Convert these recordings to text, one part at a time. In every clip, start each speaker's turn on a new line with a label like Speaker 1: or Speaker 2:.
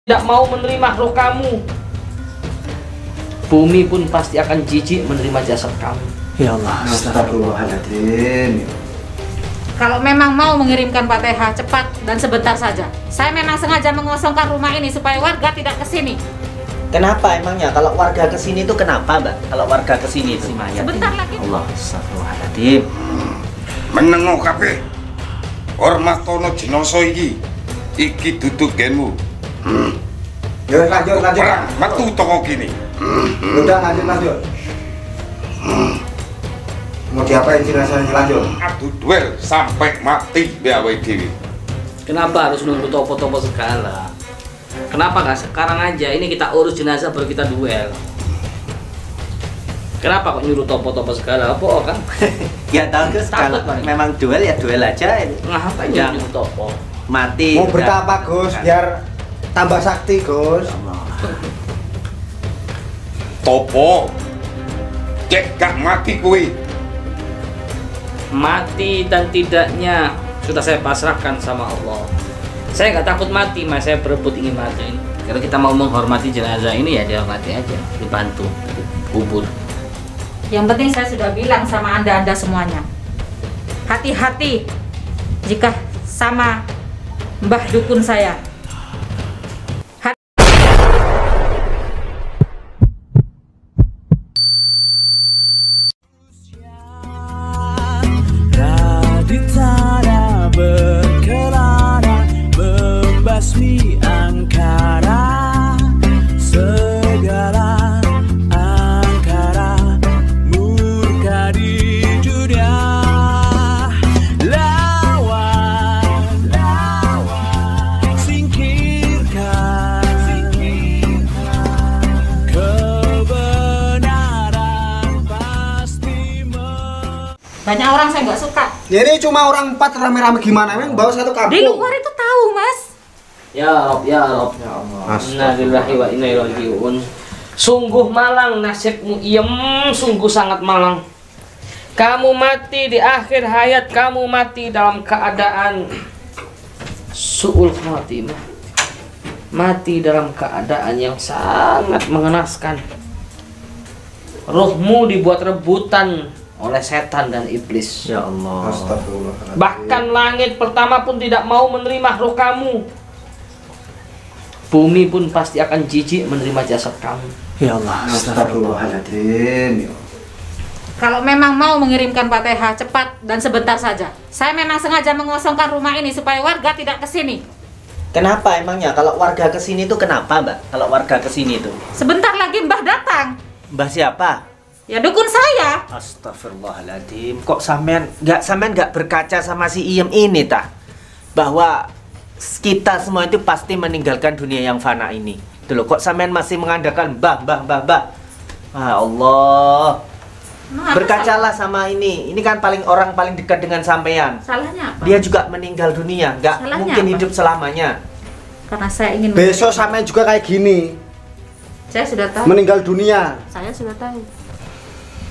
Speaker 1: tidak mau menerima roh kamu. Bumi pun pasti akan jijik menerima jasad kamu.
Speaker 2: Ya Allah, astagfirullahaladzim.
Speaker 3: Kalau memang mau mengirimkan Fatihah cepat dan sebentar saja. Saya memang sengaja mengosongkan rumah ini supaya warga tidak kesini.
Speaker 2: Kenapa emangnya? Kalau warga kesini itu kenapa, Mbak? Kalau warga kesini itu
Speaker 3: sebentar lagi.
Speaker 2: Allah, astagfirullahaladzim.
Speaker 4: Menengok kabeh. Hormatono jinoso iki duduk genmu.
Speaker 5: Yuk lanjut.
Speaker 4: Perang metu toko gini.
Speaker 5: Udah lanjut. Mau diapain jenazahnya, lanjut?
Speaker 4: Adu duel sampai mati biawai dewi.
Speaker 1: Kenapa harus nunggu topo-topo segala? Kenapa nggak sekarang aja? Ini kita urus jenazah baru kita duel. Kenapa kok nyuruh topo-topo segala? Apa kan?
Speaker 2: Ya tahu Gus, kalau memang duel ya duel aja.
Speaker 1: Ngapain nyuruh topo?
Speaker 2: Mati.
Speaker 5: Mau bertapa Gus, biar tambah sakti Gus.
Speaker 4: Topo cek gak mati kuwi.
Speaker 1: Mati dan tidaknya sudah saya pasrahkan sama Allah. Saya nggak takut mati, mas. Saya berebut ingin mati. Kalau kita mau menghormati jenazah ini ya dihormati aja, dibantu, kubur.
Speaker 3: Yang penting saya sudah bilang sama anda semuanya. Hati-hati jika sama Mbah Dukun saya.
Speaker 6: Raditara berkelana membasmi angkara, segala angkara murka di dunia. Lawan singkirkan kebenaran pasti.
Speaker 3: Banyak orang saya nggak suka.
Speaker 5: Ya ini cuma orang 4 rame-rame gimana? Emang bawa satu kampung.
Speaker 3: Di luar itu tahu, Mas.
Speaker 1: Ya Rob, ya Rob.
Speaker 5: Ya Allah.
Speaker 1: Innalillahi wa inna ilaihi raji'un. Sungguh malang nasibmu, sungguh sangat malang. Kamu mati di akhir hayat, kamu mati dalam keadaan su'ul khatimah. Mati dalam keadaan yang sangat mengenaskan. Ruhmu dibuat rebutan oleh setan dan iblis.
Speaker 2: Ya Allah.
Speaker 5: Astagfirullahaladzim.
Speaker 1: Bahkan langit pertama pun tidak mau menerima roh kamu. Bumi pun pasti akan jijik menerima jasad kamu.
Speaker 2: Ya Allah,
Speaker 5: Astagfirullahaladzim.
Speaker 3: Kalau memang mau mengirimkan Fatihah cepat dan sebentar saja. Saya memang sengaja mengosongkan rumah ini supaya warga tidak kesini.
Speaker 2: Kenapa emangnya? Kalau warga kesini itu kenapa, Mbak? Kalau warga kesini itu?
Speaker 3: Sebentar lagi Mbah datang.
Speaker 2: Mbah siapa?
Speaker 3: Ya dukun saya.
Speaker 2: Astagfirullahaladzim. Kok sampean nggak berkaca sama si Iem ini tah? Bahwa kita semua itu pasti meninggalkan dunia yang fana ini. Dulu kok sampean masih mengandalkan mbah. Ah, Allah. Berkacalah sama ini. Ini kan orang paling dekat dengan sampean.
Speaker 3: Salahnya apa?
Speaker 2: Dia juga meninggal dunia, nggak
Speaker 3: Salahnya
Speaker 2: mungkin
Speaker 3: apa?
Speaker 2: hidup selamanya.
Speaker 3: Karena saya ingin
Speaker 5: Besok sampean juga kayak gini.
Speaker 3: Saya sudah tahu.
Speaker 5: Meninggal dunia.
Speaker 3: Saya sudah tahu.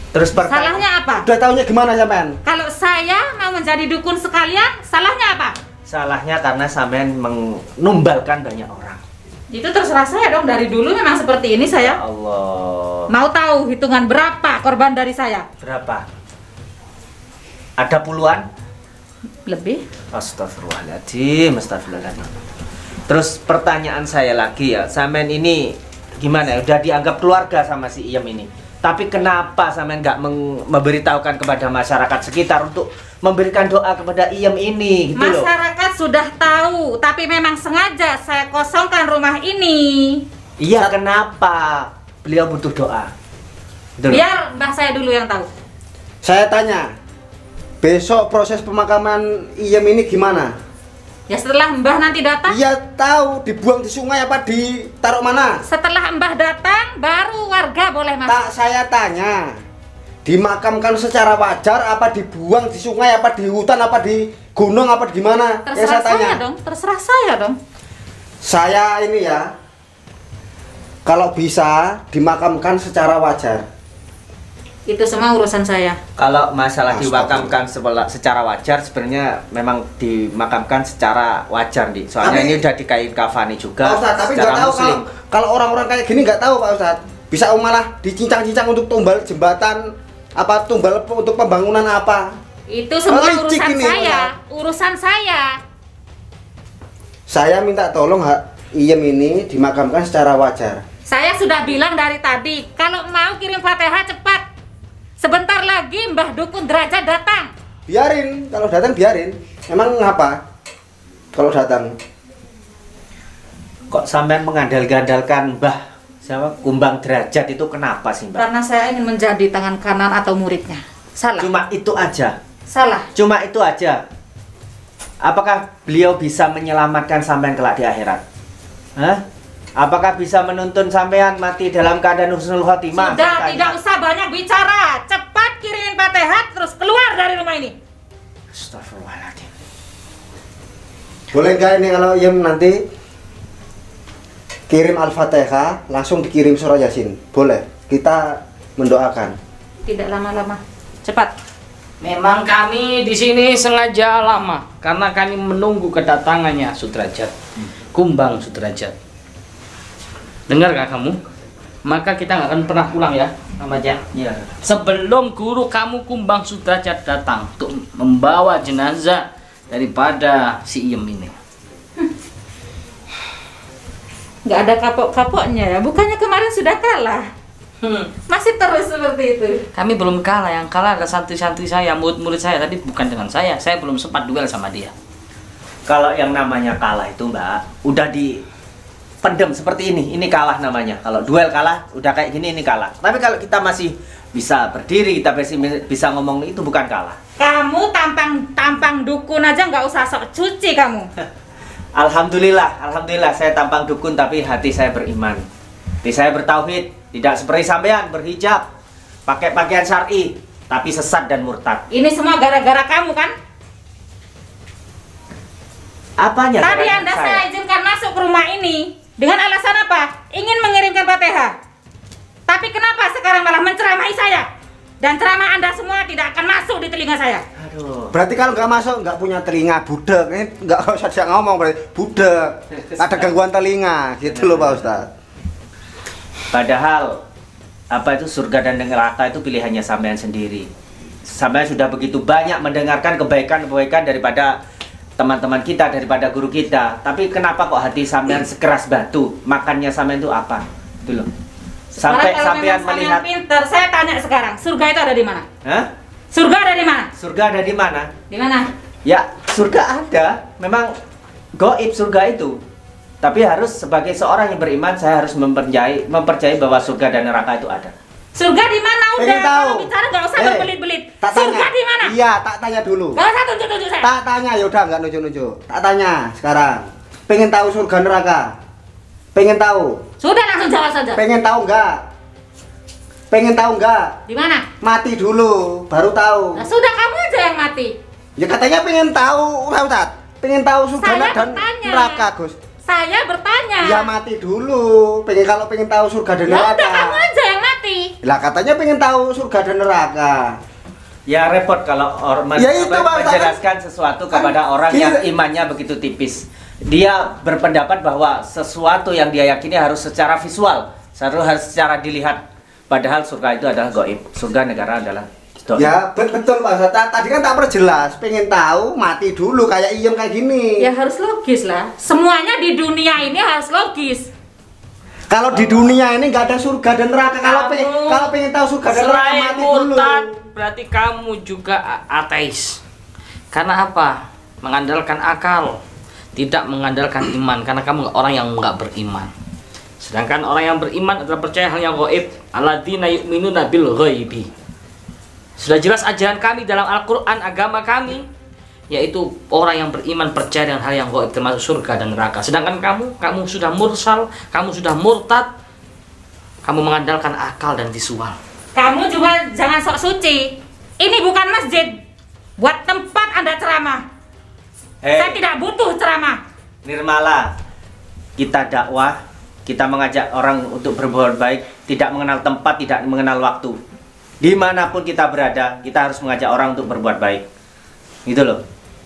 Speaker 2: Terus
Speaker 3: Salahnya apa?
Speaker 5: Udah tahunya gimana sampean?
Speaker 3: Kalau saya mau menjadi dukun sekalian, salahnya apa?
Speaker 2: Salahnya karena sampean menumbalkan banyak orang.
Speaker 3: Itu terserah saya dong, dari dulu memang seperti ini saya.
Speaker 2: Allah.
Speaker 3: Mau tahu hitungan berapa korban dari saya?
Speaker 2: Berapa? Ada puluhan?
Speaker 3: Lebih.
Speaker 2: Astagfirullahaladzim. Terus pertanyaan saya lagi ya, sampean ini gimana? Udah dianggap keluarga sama si Iem ini. Tapi kenapa sampean nggak memberitahukan kepada masyarakat sekitar untuk memberikan doa kepada Iem ini gitu loh?
Speaker 3: Masyarakat sudah tahu, tapi memang sengaja saya kosongkan rumah ini.
Speaker 2: Iya, kenapa? Beliau butuh doa. Gitu loh.
Speaker 3: Biar mbah saya dulu yang tahu.
Speaker 5: Saya tanya, besok proses pemakaman Iem ini gimana?
Speaker 3: Ya setelah mbah nanti datang.
Speaker 5: Iya tahu, dibuang di sungai apa ditaruh mana?
Speaker 3: Setelah mbah datang, baru warga boleh masuk.
Speaker 5: Tak, saya tanya, dimakamkan secara wajar apa dibuang di sungai apa di hutan apa di gunung apa di gimana?
Speaker 3: Terserah
Speaker 5: saya tanya.
Speaker 3: saya dong, terserah saya dong.
Speaker 5: Saya ini ya, kalau bisa dimakamkan secara wajar.
Speaker 3: Itu semua urusan saya.
Speaker 2: Kalau masalah
Speaker 5: Astagfirullah.
Speaker 2: dimakamkan secara wajar, sebenarnya memang dimakamkan secara wajar, Dik. Soalnya
Speaker 5: Tapi-
Speaker 2: ini udah dikain kafani juga
Speaker 5: Pak Ustadz, tapi
Speaker 2: secara
Speaker 5: nggak tahu
Speaker 2: muslim.
Speaker 5: kalau orang-orang kayak gini nggak tahu Pak Ustadz. Bisa malah dicincang-cincang untuk tumbal jembatan, apa tumbal untuk pembangunan apa.
Speaker 3: Itu semua
Speaker 5: Licik
Speaker 3: urusan
Speaker 5: ini,
Speaker 3: saya.
Speaker 5: Pak.
Speaker 3: Urusan saya.
Speaker 5: Saya minta tolong Iem ini dimakamkan secara wajar.
Speaker 3: Saya sudah bilang dari tadi, kalau mau kirim Fatihah cepat. Sebentar lagi Mbah Dukun Derajat datang.
Speaker 5: Biarin, kalau datang biarin. Emang ngapa? Kalau datang.
Speaker 2: Kok sampean mengandal-gandalkan Mbah siapa Kumbang Derajat itu kenapa sih, Mbak?
Speaker 3: Karena saya ingin menjadi tangan kanan atau muridnya. Salah.
Speaker 2: Cuma itu aja.
Speaker 3: Salah.
Speaker 2: Cuma itu aja. Apakah beliau bisa menyelamatkan sampean kelak di akhirat? Hah? Apakah bisa menuntun sampean mati dalam keadaan husnul khotimah?
Speaker 3: Sudah,
Speaker 2: Saya
Speaker 3: tidak
Speaker 2: tanya.
Speaker 3: usah banyak bicara. Cepat kirimin Fatihah terus keluar dari rumah ini.
Speaker 2: Astagfirullahaladzim.
Speaker 5: Boleh nggak ini kalau Iem nanti kirim Al-Fatihah langsung dikirim surah Yasin? Boleh. Kita mendoakan.
Speaker 3: Tidak lama-lama. Cepat.
Speaker 1: Memang kami di sini sengaja lama karena kami menunggu kedatangannya Sudrajat, Kumbang Sudrajat. Dengarkah kamu? Maka kita nggak akan pernah pulang ya, Ahmadnya.
Speaker 2: Iya.
Speaker 1: Sebelum guru kamu Kumbang Sudrajat datang untuk membawa jenazah daripada si Iem ini.
Speaker 3: Nggak ada kapok-kapoknya ya. Bukannya kemarin sudah kalah. Masih terus seperti itu.
Speaker 1: Kami belum kalah, yang kalah adalah santri-santri saya, murid-murid saya, tapi bukan dengan saya. Saya belum sempat duel sama dia.
Speaker 2: Kalau yang namanya kalah itu, Mbak, udah dipendem seperti ini kalah namanya. Kalau duel kalah, udah kayak gini, ini kalah. Tapi kalau kita masih bisa berdiri, kita masih bisa ngomong, itu bukan kalah.
Speaker 3: Kamu tampang dukun aja nggak usah sok cuci kamu.
Speaker 2: Alhamdulillah saya tampang dukun tapi hati saya beriman. Hati saya bertauhid, tidak seperti sampean berhijab, pakai pakaian syar'i, tapi sesat dan murtad.
Speaker 3: Ini semua gara-gara kamu kan?
Speaker 2: Apanya?
Speaker 3: Tadi
Speaker 2: gara-gara
Speaker 3: Anda saya izinkan masuk ke rumah ini dengan alasan apa? Ingin mengirimkan Fatihah. Tapi kenapa sekarang malah menceramahi saya? Dan ceramah Anda semua tidak akan masuk di telinga saya.
Speaker 2: Aduh.
Speaker 5: Berarti kalau nggak masuk nggak punya telinga budek, ini nggak usah dia ngomong berarti budek, ada gangguan telinga gitu loh Pak Ustadz.
Speaker 2: Padahal apa itu surga dan neraka itu pilihannya sampean sendiri. Sampean sudah begitu banyak mendengarkan kebaikan-kebaikan daripada teman-teman kita, daripada guru kita. Tapi kenapa kok hati sampean sekeras batu? Makannya sampean itu apa? Itu loh. Sampai
Speaker 3: Sekarang kalau
Speaker 2: sampean
Speaker 3: memang
Speaker 2: melihat,
Speaker 3: pintar, saya tanya sekarang, surga itu ada di mana?
Speaker 2: hah?
Speaker 3: Surga ada di mana?
Speaker 2: Surga ada di mana?
Speaker 3: Di mana?
Speaker 2: Ya, surga ada. Memang gaib surga itu. Tapi harus sebagai seorang yang beriman, saya harus mempercayai bahwa surga dan neraka itu ada.
Speaker 3: Surga di mana? Udah,
Speaker 5: Pengen tahu.
Speaker 3: kalau bicara nggak usah
Speaker 5: Eh,
Speaker 3: berbelit-belit.
Speaker 5: tak
Speaker 3: Surga
Speaker 5: tanya.
Speaker 3: di mana?
Speaker 5: Iya, tak tanya dulu.
Speaker 3: Nggak usah tunjuk-tunjuk saya.
Speaker 5: Tak tanya, yaudah nggak nunjuk-nunjuk. Tak tanya sekarang. Pengen tahu surga neraka? Pengen tahu?
Speaker 3: Sudah langsung jawab saja.
Speaker 5: Pengen tahu nggak? Pengen tahu nggak?
Speaker 3: Di mana?
Speaker 5: Mati dulu, baru tahu.
Speaker 3: Nah, sudah kamu aja yang mati.
Speaker 5: Ya katanya pengen tahu, Pak Ustadz. Pengen tahu surga
Speaker 3: Saya
Speaker 5: dan
Speaker 3: bertanya.
Speaker 5: neraka, Gus.
Speaker 3: Saya bertanya.
Speaker 5: Ya mati dulu. Kalau pengen tahu surga dan
Speaker 3: Ya
Speaker 5: neraka.
Speaker 3: udah kamu aja yang mati.
Speaker 5: Lah katanya pengen tahu surga dan neraka.
Speaker 2: Ya repot kalau orang
Speaker 5: Ya itu, Pak,
Speaker 2: menjelaskan sesuatu kepada orang
Speaker 5: gini,
Speaker 2: yang imannya begitu tipis. Dia berpendapat bahwa sesuatu yang dia yakini harus secara visual, harus secara dilihat. Padahal surga itu adalah gaib, surga negara adalah gaib.
Speaker 5: Ya betul Pak Ustadz. Tadi kan tak perjelas. Pengen tahu mati dulu kayak Iem kayak gini.
Speaker 3: Ya harus logis lah. Semuanya di dunia ini harus logis.
Speaker 5: Kalau di dunia ini nggak ada surga dan neraka. Kalau
Speaker 1: Kamu
Speaker 5: pengen tahu surga dan neraka
Speaker 1: selain
Speaker 5: mati dulu.
Speaker 1: murtad, berarti kamu juga ateis. Karena apa? Mengandalkan akal, tidak mengandalkan iman. Karena kamu orang yang nggak beriman. Sedangkan orang yang beriman adalah percaya hal yang gaib. Alladzina yu'minuna bil ghaibi. Sudah jelas ajaran kami dalam Al-Quran, agama kami, yaitu orang yang beriman percaya dengan hal yang gaib, termasuk surga dan neraka. Sedangkan kamu sudah mursal, kamu sudah murtad, kamu mengandalkan akal dan visual.
Speaker 3: Kamu juga jangan sok suci. Ini bukan masjid. Buat tempat Anda ceramah. Saya tidak butuh ceramah.
Speaker 2: Nirmala, kita dakwah, kita mengajak orang untuk berbuat baik, tidak mengenal tempat, tidak mengenal waktu. Dimanapun kita berada, kita harus mengajak orang untuk berbuat baik. Gitu loh.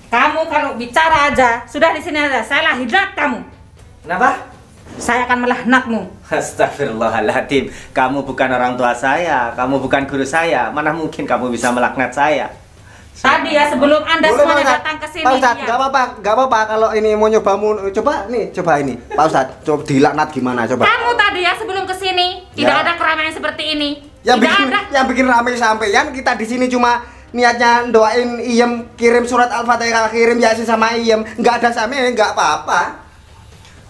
Speaker 3: Kamu kalau bicara aja, sudah di sini aja, saya laknat kamu.
Speaker 2: Kenapa?
Speaker 3: Saya akan melaknatmu.
Speaker 2: Astagfirullahaladzim. Kamu bukan orang tua saya, kamu bukan guru saya. Mana mungkin kamu bisa melaknat saya?
Speaker 3: Tadi ya sebelum Anda
Speaker 5: Boleh,
Speaker 3: semuanya
Speaker 5: Pak Ustadz.
Speaker 3: datang ke sini.
Speaker 5: Pak Ustadz,
Speaker 3: ya.
Speaker 5: nggak apa-apa kalau ini mau nyobamu. Coba ini, Pak Ustadz, coba dilaknat gimana coba.
Speaker 3: Kamu tadi ya sebelum ke sini tidak
Speaker 5: Ya.
Speaker 3: ada keramaian seperti ini.
Speaker 5: Yang
Speaker 3: Tidak
Speaker 5: bikin
Speaker 3: ada.
Speaker 5: yang bikin ramai sampeyan kita di sini cuma niatnya doain Iem kirim surat Al-Fatihah, kirim Yasin sama Iem, nggak ada sampeyan nggak apa-apa.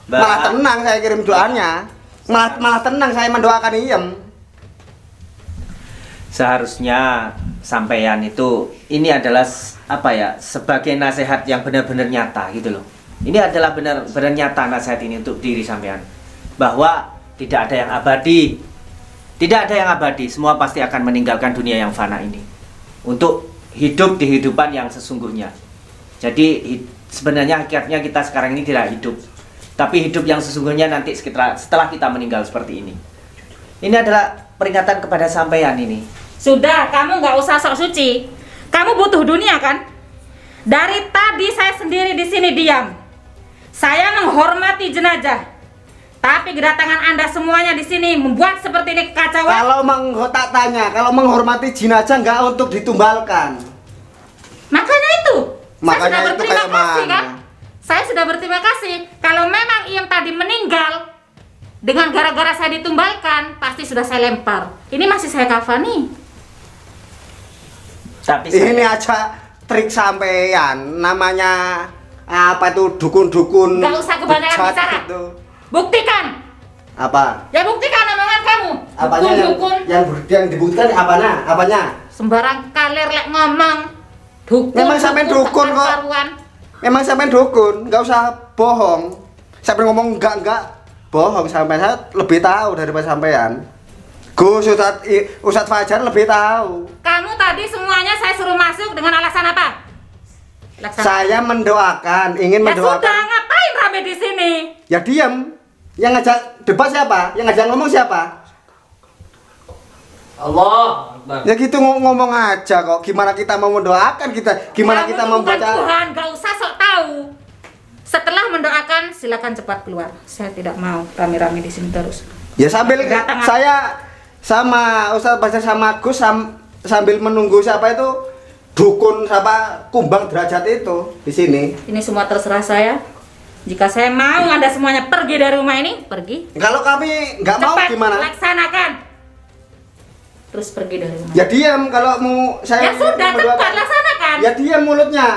Speaker 5: Malah tenang saya kirim doanya. Malah tenang saya mendoakan Iem.
Speaker 2: Seharusnya sampeyan itu ini adalah apa ya, sebagai nasihat yang benar-benar nyata gitu loh. Ini adalah benar-benar nyata nasihat ini untuk diri sampeyan, bahwa tidak ada yang abadi. Tidak ada yang abadi, semua pasti akan meninggalkan dunia yang fana ini untuk hidup di kehidupan yang sesungguhnya. Jadi sebenarnya hakikatnya kita sekarang ini tidak hidup, tapi hidup yang sesungguhnya nanti setelah kita meninggal seperti ini. Ini adalah peringatan kepada sampeyan ini.
Speaker 3: Sudah, kamu nggak usah sok suci. Kamu butuh dunia kan? Dari tadi saya sendiri di sini diam. Saya menghormati jenazah. Tapi kedatangan Anda semuanya di sini membuat seperti ini kekacauan.
Speaker 5: Kalau tak tanya, kalau menghormati jenazah nggak untuk ditumbalkan.
Speaker 3: Makanya itu.
Speaker 5: Makanya
Speaker 3: saya sudah
Speaker 5: itu
Speaker 3: berterima
Speaker 5: kayak
Speaker 3: kasih
Speaker 5: mana?
Speaker 3: kan? Saya sudah berterima kasih. Kalau memang Iem tadi meninggal dengan gara-gara saya ditumbalkan, pasti sudah saya lempar. Ini masih saya kafani.
Speaker 2: Tapi
Speaker 5: Ini aja trik sampeyan, namanya apa itu dukun-dukun.
Speaker 3: Nggak usah kebanyakan
Speaker 5: bejat
Speaker 3: bicara.
Speaker 5: itu.
Speaker 3: Buktikan.
Speaker 5: Apa?
Speaker 3: Ya buktikan omongan kamu.
Speaker 5: Apanya
Speaker 3: Dukun-dukun.
Speaker 5: yang dibuktikan apanya? Apanya?
Speaker 3: Sembarang kalir lek ngomong. Dukun.
Speaker 5: Memang sampean dukun
Speaker 3: tak
Speaker 5: kok.
Speaker 3: karuan.
Speaker 5: Memang sampean dukun, nggak usah bohong. Sampai ngomong enggak bohong, sampai saya lebih tahu daripada sampean. Gus Ustadz Fajar lebih tahu.
Speaker 3: Kamu tadi semuanya saya suruh masuk dengan alasan apa? Laksana.
Speaker 5: Saya mendoakan, ingin
Speaker 3: Ya
Speaker 5: mendoakan.
Speaker 3: sudah, ngapain rame di sini?
Speaker 5: Ya diam. Yang ngajak debat siapa? Yang ngajak ngomong siapa?
Speaker 1: Allah Akbar.
Speaker 5: Ya gitu ngomong aja kok. Gimana kita mau mendoakan kita? Gimana
Speaker 3: Kamu
Speaker 5: kita
Speaker 3: ini bukan
Speaker 5: membaca?
Speaker 3: Tuhan, gak usah sok tahu. Setelah mendoakan, silakan cepat keluar. Saya tidak mau rame-rame di sini terus.
Speaker 5: Ya sambil
Speaker 3: Kedatangan.
Speaker 5: saya sama Ustadz Fajar sama Gus sambil menunggu siapa itu dukun siapa kumbang derajat itu di sini.
Speaker 3: Ini semua terserah saya. Jika saya mau Anda semuanya pergi dari rumah ini, pergi.
Speaker 5: Kalau kami nggak mau
Speaker 3: Cepat
Speaker 5: gimana?
Speaker 3: laksanakan. Terus pergi dari rumah.
Speaker 5: Ya diam kalau mau saya.
Speaker 3: Ya sudah,
Speaker 5: mendoakan.
Speaker 3: cepat laksanakan.
Speaker 5: Ya diam mulutnya.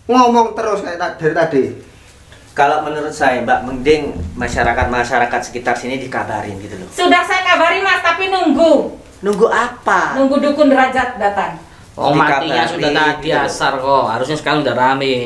Speaker 5: Ngomong terus kayak dari tadi.
Speaker 2: kalau menurut saya Mbak, mending masyarakat sekitar sini dikabarin gitu loh.
Speaker 3: Sudah saya kabari Mas, tapi nunggu.
Speaker 2: Nunggu apa?
Speaker 3: Nunggu dukun derajat datang.
Speaker 1: Oh matinya
Speaker 2: Dikabari,
Speaker 1: sudah tadi
Speaker 2: gitu.
Speaker 1: asar kok. Harusnya sekarang udah rame.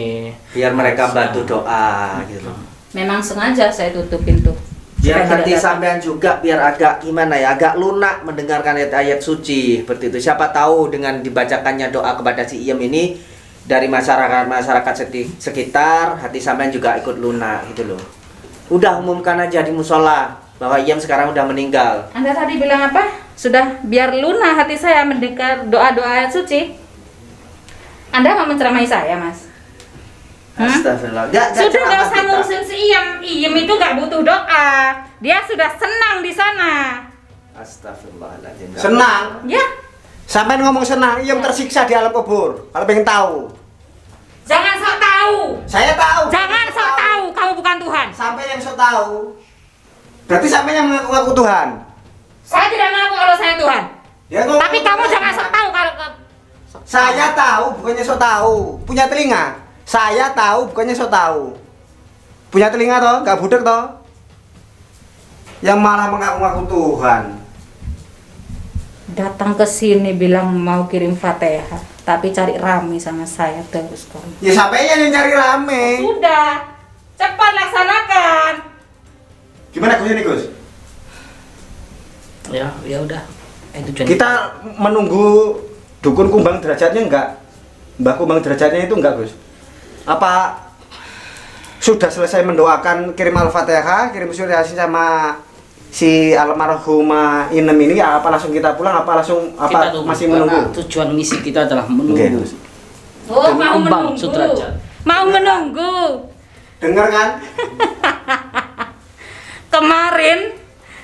Speaker 2: Biar mereka bantu doa gitu loh.
Speaker 3: Memang sengaja saya tutup pintu.
Speaker 2: Biar
Speaker 3: Supaya
Speaker 2: hati
Speaker 3: tidak datang.
Speaker 2: sampean juga biar agak gimana ya, agak lunak mendengarkan ayat-ayat suci seperti itu. Siapa tahu dengan dibacakannya doa kepada si Iem ini dari masyarakat sekitar, hati sampean juga ikut lunak gitu loh. Udah umumkan aja di musola bahwa Iem sekarang udah meninggal.
Speaker 3: Anda tadi bilang apa? Sudah biar lunak hati saya mendengar doa-doa ayat suci. Anda mau menceramahi saya, Mas?
Speaker 2: Astagfirullah.
Speaker 3: Sudah nggak
Speaker 2: ceramah
Speaker 3: usah
Speaker 2: kita.
Speaker 3: ngurusin si Iem. Iem itu nggak butuh doa. Dia sudah senang di sana.
Speaker 2: Astagfirullahaladzim.
Speaker 5: Senang.
Speaker 3: Ya,
Speaker 5: Sampai ngomong senang, Iem tersiksa di alam kubur. Kalau pengen tahu.
Speaker 3: jangan sok tahu.
Speaker 5: Saya tahu.
Speaker 3: Jangan sok tahu. Kamu bukan Tuhan.
Speaker 5: Sampai yang sok tahu. Berarti sampai yang mengaku Tuhan.
Speaker 3: Saya tidak mengaku kalau saya Tuhan.
Speaker 5: Ya, ngomong
Speaker 3: Tapi kamu
Speaker 5: Tuhan.
Speaker 3: jangan sok tahu kalau
Speaker 5: Saya tahu, bukannya sok tahu. Punya telinga. Saya tahu, bukannya sok tahu. Punya telinga toh, gak budek toh. Yang malah mengaku-ngaku Tuhan.
Speaker 3: datang ke sini bilang mau kirim Fatihah, tapi cari rame sama saya terus kamu.
Speaker 5: Ya sampai yang cari rame.
Speaker 3: Sudah, cepat laksanakan.
Speaker 5: Gimana Gus ini Gus?
Speaker 1: Ya udah. Tujuan
Speaker 5: Kita menunggu dukun kumbang derajatnya enggak? Mbah kumbang derajatnya itu enggak Gus? Apa sudah selesai mendoakan kirim Al-Fatihah, kirim surat Yasin sama si almarhumah Inem ini apa langsung kita pulang apa langsung
Speaker 1: Kita tunggu,
Speaker 5: masih
Speaker 1: karena
Speaker 5: menunggu?
Speaker 1: tujuan misi kita adalah menunggu.
Speaker 5: Oke.
Speaker 3: Oh, mau
Speaker 1: Kembang
Speaker 3: menunggu.
Speaker 1: Sudrajat.
Speaker 3: Mau menunggu.
Speaker 5: Dengar kan?
Speaker 3: Kemarin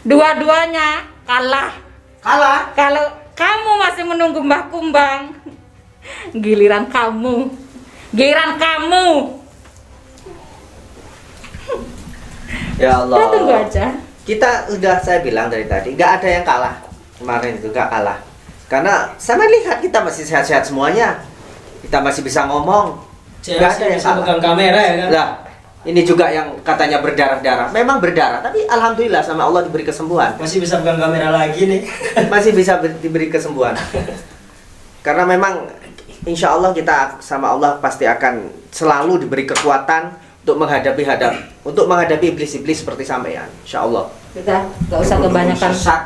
Speaker 3: dua-duanya kalah.
Speaker 5: Kalah.
Speaker 3: Kalau kamu masih menunggu Mbah Kumbang, giliran kamu. Giliran kamu.
Speaker 2: Ya Allah.
Speaker 3: Kita tunggu aja.
Speaker 2: Kita udah saya bilang dari tadi, nggak ada yang kalah kemarin itu, nggak kalah. Karena sama lihat kita masih sehat-sehat semuanya, kita masih bisa ngomong, nggak ada yang
Speaker 1: Bisa
Speaker 2: kalah.
Speaker 1: pegang kamera ya kan?
Speaker 2: Lah, ini juga yang katanya berdarah-darah, memang berdarah, tapi alhamdulillah sama Allah diberi kesembuhan,
Speaker 1: Masih bisa pegang kamera lagi nih.
Speaker 2: masih bisa diberi kesembuhan. Karena memang insya Allah kita sama Allah pasti akan selalu diberi kekuatan untuk menghadapi iblis-iblis seperti sampean, insya Allah.
Speaker 3: Udah, gak usah kebanyakan.
Speaker 5: Sesat.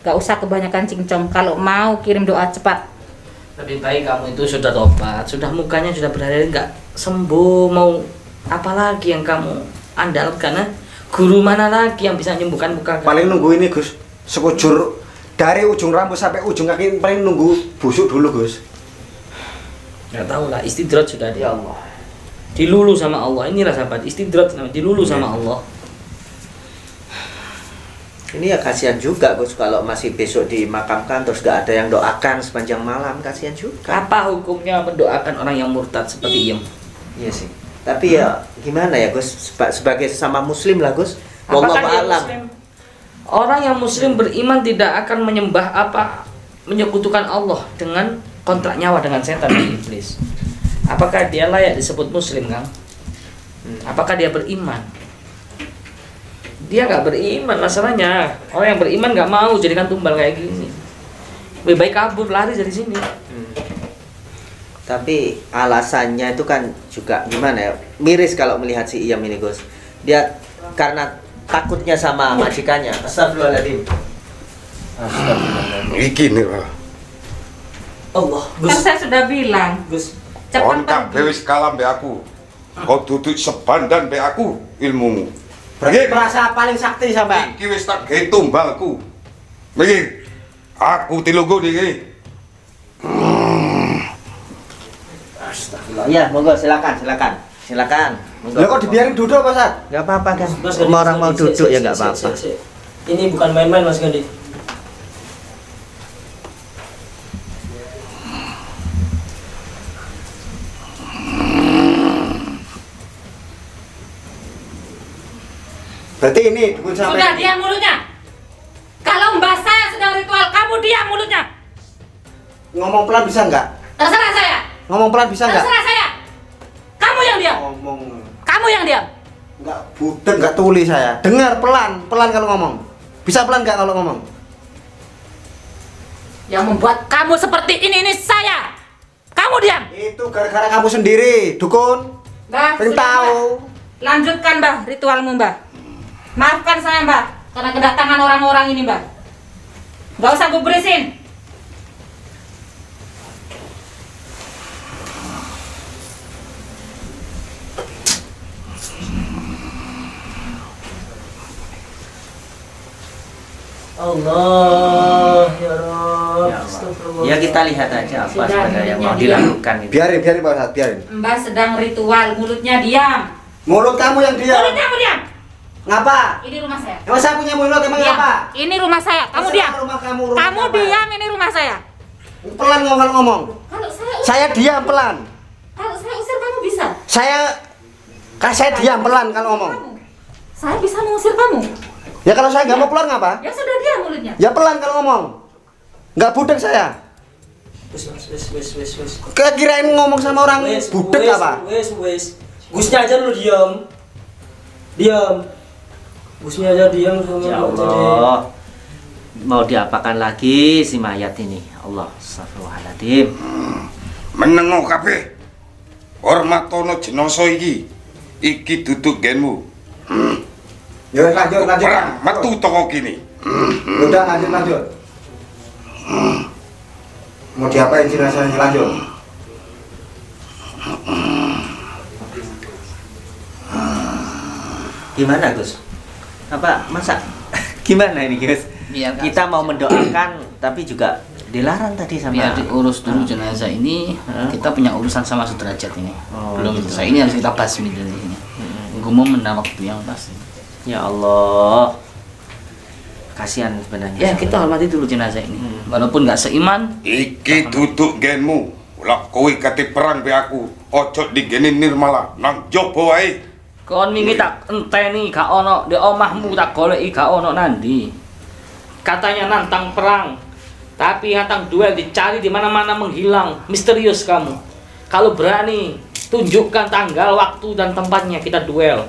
Speaker 3: Gak usah kebanyakan cincong. Kalau mau kirim doa cepat.
Speaker 1: Lebih baik kamu itu sudah tobat, sudah mukanya sudah berhari nggak sembuh, mau apa lagi yang kamu andalkan? Guru mana lagi yang bisa menyembuhkan muka kamu?
Speaker 5: Paling nunggu ini Gus, sekujur dari ujung rambut sampai ujung kaki paling nunggu busuk dulu Gus.
Speaker 1: Nggak tahu lah, istidrat sudah dia.
Speaker 2: Ya Allah.
Speaker 1: Dilulu sama Allah. Inilah sahabat, istidrat namanya, dilulu sama Allah.
Speaker 2: Ini ya kasihan juga Gus kalau masih besok dimakamkan terus gak ada yang doakan sepanjang malam, kasihan juga.
Speaker 1: Apa hukumnya mendoakan orang yang murtad seperti Iem?
Speaker 2: Iya sih. Tapi ya gimana ya Gus, sebagai sesama muslim lah Gus.
Speaker 1: Apakah
Speaker 2: Wallahu
Speaker 1: dia
Speaker 2: a'lam.
Speaker 1: muslim? Orang yang muslim beriman tidak akan menyembah menyekutukan Allah dengan kontrak nyawa dengan setan dan iblis. Apakah dia layak disebut muslim, Kang? Apakah dia beriman? Dia nggak beriman masalahnya. Orang yang beriman nggak mau jadikan tumbal kayak gini. Lebih baik kabur, lari dari sini.
Speaker 2: Tapi alasannya itu kan juga gimana ya, miris kalau melihat si Iyam ini Gus. Dia karena takutnya sama majikannya. Astagfirullahaladzim. Astagfirullahaladzim.
Speaker 4: Iki nih Pak.
Speaker 1: Allah,
Speaker 3: Kan saya sudah bilang.
Speaker 1: Gus.
Speaker 3: Cepat
Speaker 4: Kontak
Speaker 3: pergi.
Speaker 4: dewe kalam be aku. Kau duduk sebandan be aku ilmumu.
Speaker 5: Berarti
Speaker 4: Begini,
Speaker 5: merasa paling sakti sampai.
Speaker 4: iki wis tak gawe tumbalku. Begini, aku tilunggu niki.
Speaker 2: Astagfirullah. Ya, monggo silakan. Monggo.
Speaker 5: Lah kok dibiarin duduk Pak Sat?
Speaker 2: Gak apa-apa kan.
Speaker 1: Mas
Speaker 2: Semua
Speaker 1: Gandhi,
Speaker 2: orang mau
Speaker 1: si,
Speaker 2: duduk
Speaker 1: si,
Speaker 2: ya
Speaker 1: si,
Speaker 2: gak
Speaker 1: si,
Speaker 2: apa-apa.
Speaker 1: si. Ini bukan main-main Mas Gandhi.
Speaker 5: Berarti ini dukun sampai.
Speaker 3: Sudah diam mulutnya. Kalau mbak saya sedang ritual, kamu diam mulutnya.
Speaker 5: Ngomong pelan bisa nggak?
Speaker 3: Terserah saya.
Speaker 5: Ngomong pelan bisa nggak?
Speaker 3: Terserah saya. Kamu yang diam.
Speaker 5: Ngomong
Speaker 3: Kamu yang diam.
Speaker 5: nggak budek nggak tuli saya. Dengar pelan kalau ngomong. Bisa pelan nggak kalau ngomong?
Speaker 3: Yang membuat kamu seperti ini saya. Kamu diam.
Speaker 5: Itu gara-gara kamu sendiri, dukun.
Speaker 3: Mbah,
Speaker 5: Pengen
Speaker 3: sudah,
Speaker 5: tahu.
Speaker 3: Mbah. Lanjutkan Mbah ritualmu Mbah. Maafkan saya Mbah karena kedatangan orang-orang ini Mbah. Gak usah gue berisin.
Speaker 1: Allah ya Rabb.
Speaker 2: Ya Allah. Ya kita lihat aja apa
Speaker 3: Sudah,
Speaker 2: sebenarnya yang mau
Speaker 3: mulutnya
Speaker 2: dilakukan itu.
Speaker 5: Biarin Pak Sat, biarin.
Speaker 3: Mbah sedang ritual, mulutnya diam.
Speaker 5: Mulut kamu yang diam.
Speaker 3: Mulutnya kamu diam.
Speaker 5: Ngapa?
Speaker 3: Ini rumah saya.
Speaker 5: Emang saya punya mulut emang
Speaker 3: Diam.
Speaker 5: apa?
Speaker 3: Ini rumah saya. Kamu
Speaker 5: Terserah
Speaker 3: diam.
Speaker 5: rumah kamu, rumah
Speaker 3: Kamu
Speaker 5: siapa?
Speaker 3: diam. Ini rumah saya.
Speaker 5: Pelan kalau ngomong.
Speaker 3: Kalau saya
Speaker 5: Saya diam pelan.
Speaker 3: Kalau saya usir kamu bisa.
Speaker 5: Saya diam pelan kalau ngomong.
Speaker 3: Saya bisa mengusir kamu.
Speaker 5: Ya kalau saya nggak mau keluar ngapa?
Speaker 3: Ya sudah diam mulutnya.
Speaker 5: Ya pelan kalau ngomong. Nggak budek saya.
Speaker 1: Wes.
Speaker 5: Kirain ngomong sama orang budek apa?
Speaker 1: Wes. Gusnya aja lu diam. Gusnya aja diam sama
Speaker 2: Ya Allah. Mau diapakan lagi si mayat ini? Allah, astagfirullahaladzim.
Speaker 4: Menengo kabeh. Hormatono jenasa iki. Iki duduk genmu.
Speaker 5: Ya lanjut.
Speaker 4: Perang metu toko kini.
Speaker 5: Udah lanjut. Mau diapain jenazahnya lanjut?
Speaker 2: Gimana Gus? Apa masa Gimana ini Gus?
Speaker 7: Biar
Speaker 2: Kita mau mendoakan tapi juga dilarang tadi sama.
Speaker 7: biar diurus dulu jenazah ini. Kita punya urusan sama Sudrajat ini.
Speaker 2: Oh,
Speaker 7: Belum
Speaker 2: gitu.
Speaker 7: selesai, ini harus kita basmi dulu ini. Gue mau mendapat waktu yang pas.
Speaker 2: Ya Allah. Kasihan sebenarnya.
Speaker 7: Ya kita hormati dulu jenazah ini. Walaupun nggak seiman,
Speaker 4: Iki duduk genmu. Lah kowe kate perang be aku. Ojo digene Nirmala nang jopo wae.
Speaker 1: Kon wingi tak enteni gak ono di omahmu, tak goleki gak ono nandi. Katanya nantang perang, tapi nantang duel dicari di mana-mana menghilang. Misterius kamu. Kalau berani tunjukkan tanggal, waktu dan tempatnya kita duel.